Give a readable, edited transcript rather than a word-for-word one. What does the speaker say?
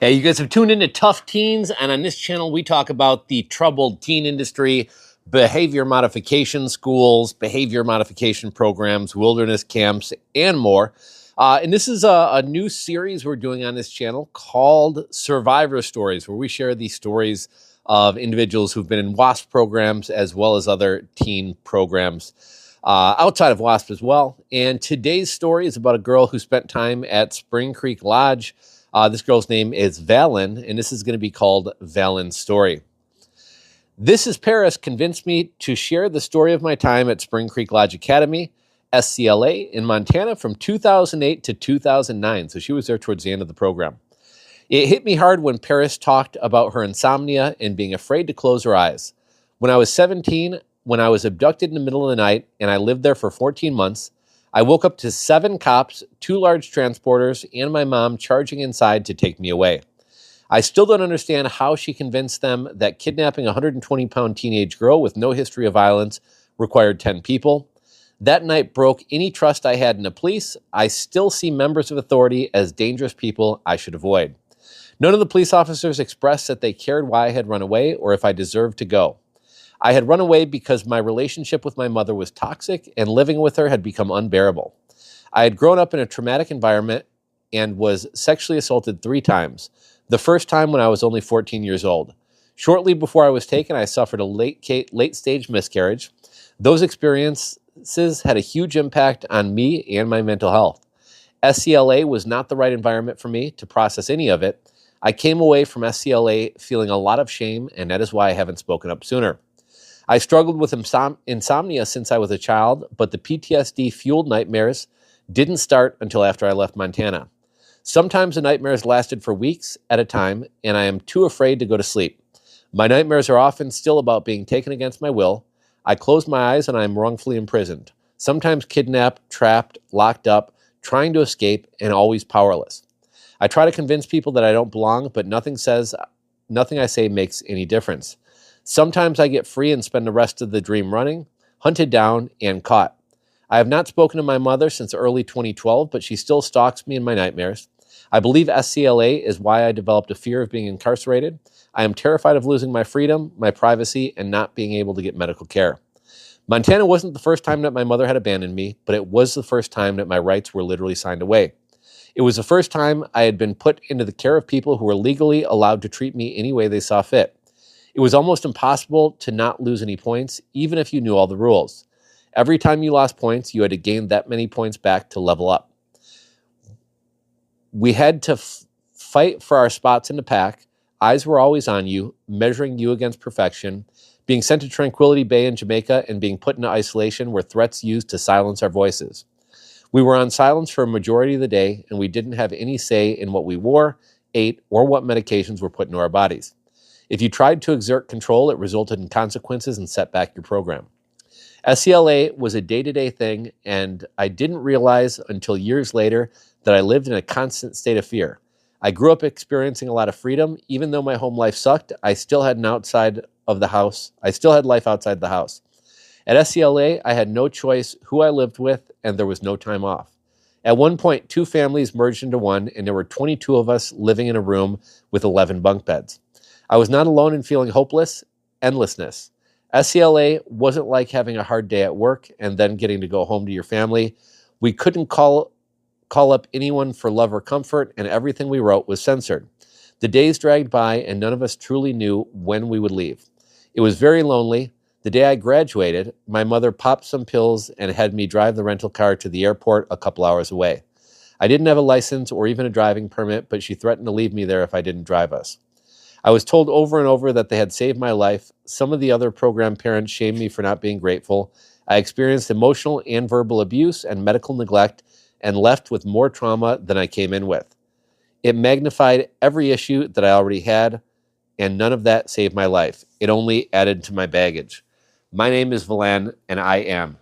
Hey, you guys have tuned into Tough Teens, and on this channel, we talk about the troubled teen industry, behavior modification schools, behavior modification programs, wilderness camps, and more. And this is a new series we're doing on this channel called Survivor Stories, where we share the stories of individuals who've been in WASP programs as well as other teen programs outside of WASP as well. And today's story is about a girl who spent time at Spring Creek Lodge. This girl's name is Valan, and this is going to be called Valan's Story. This is Paris convinced me to share the story of my time at Spring Creek Lodge Academy, SCLA, in Montana from 2008 to 2009. So she was there towards the end of the program. It hit me hard when Paris talked about her insomnia and being afraid to close her eyes. When I was 17, when I was abducted in the middle of the night, and I lived there for 14 months, I woke up to 7 cops, 2 large transporters, and my mom charging inside to take me away. I still don't understand how she convinced them that kidnapping a 120-pound teenage girl with no history of violence required 10 people. That night broke any trust I had in the police. I still see members of authority as dangerous people I should avoid. None of the police officers expressed that they cared why I had run away or if I deserved to go. I had run away because my relationship with my mother was toxic and living with her had become unbearable. I had grown up in a traumatic environment and was sexually assaulted 3 times. The first time when I was only 14 years old. Shortly before I was taken, I suffered a late-stage miscarriage. Those experiences had a huge impact on me and my mental health. SCLA was not the right environment for me to process any of it. I came away from SCLA feeling a lot of shame, and that is why I haven't spoken up sooner. I struggled with insomnia since I was a child, but the PTSD-fueled nightmares didn't start until after I left Montana. Sometimes the nightmares lasted for weeks at a time, and I am too afraid to go to sleep. My nightmares are often still about being taken against my will. I close my eyes and I am wrongfully imprisoned, sometimes kidnapped, trapped, locked up, trying to escape, and always powerless. I try to convince people that I don't belong, but nothing I say makes any difference. Sometimes I get free and spend the rest of the dream running, hunted down, and caught. I have not spoken to my mother since early 2012, but she still stalks me in my nightmares. I believe SCLA is why I developed a fear of being incarcerated. I am terrified of losing my freedom, my privacy, and not being able to get medical care. Montana wasn't the first time that my mother had abandoned me, but it was the first time that my rights were literally signed away. It was the first time I had been put into the care of people who were legally allowed to treat me any way they saw fit. It was almost impossible to not lose any points, even if you knew all the rules. Every time you lost points, you had to gain that many points back to level up. We had to fight for our spots in the pack. Eyes were always on you, measuring you against perfection. Being sent to Tranquility Bay in Jamaica and being put into isolation were threats used to silence our voices. We were on silence for a majority of the day, and we didn't have any say in what we wore, ate, or what medications were put into our bodies. If you tried to exert control, it resulted in consequences and set back your program. SCLA was a day-to-day thing, and I didn't realize until years later that I lived in a constant state of fear. I grew up experiencing a lot of freedom. Even though my home life sucked, I still had life outside the house. At SCLA, I had no choice who I lived with, and there was no time off. At one point, 2 families merged into one, and there were 22 of us living in a room with 11 bunk beds. I was not alone in feeling hopeless, endlessness. SCLA wasn't like having a hard day at work and then getting to go home to your family. We couldn't call up anyone for love or comfort, and everything we wrote was censored. The days dragged by, and none of us truly knew when we would leave. It was very lonely. The day I graduated, my mother popped some pills and had me drive the rental car to the airport a couple hours away. I didn't have a license or even a driving permit, but she threatened to leave me there if I didn't drive us. I was told over and over that they had saved my life. Some of the other program parents shamed me for not being grateful. I experienced emotional and verbal abuse and medical neglect and left with more trauma than I came in with. It magnified every issue that I already had, and none of that saved my life. It only added to my baggage. My name is Valan, and I am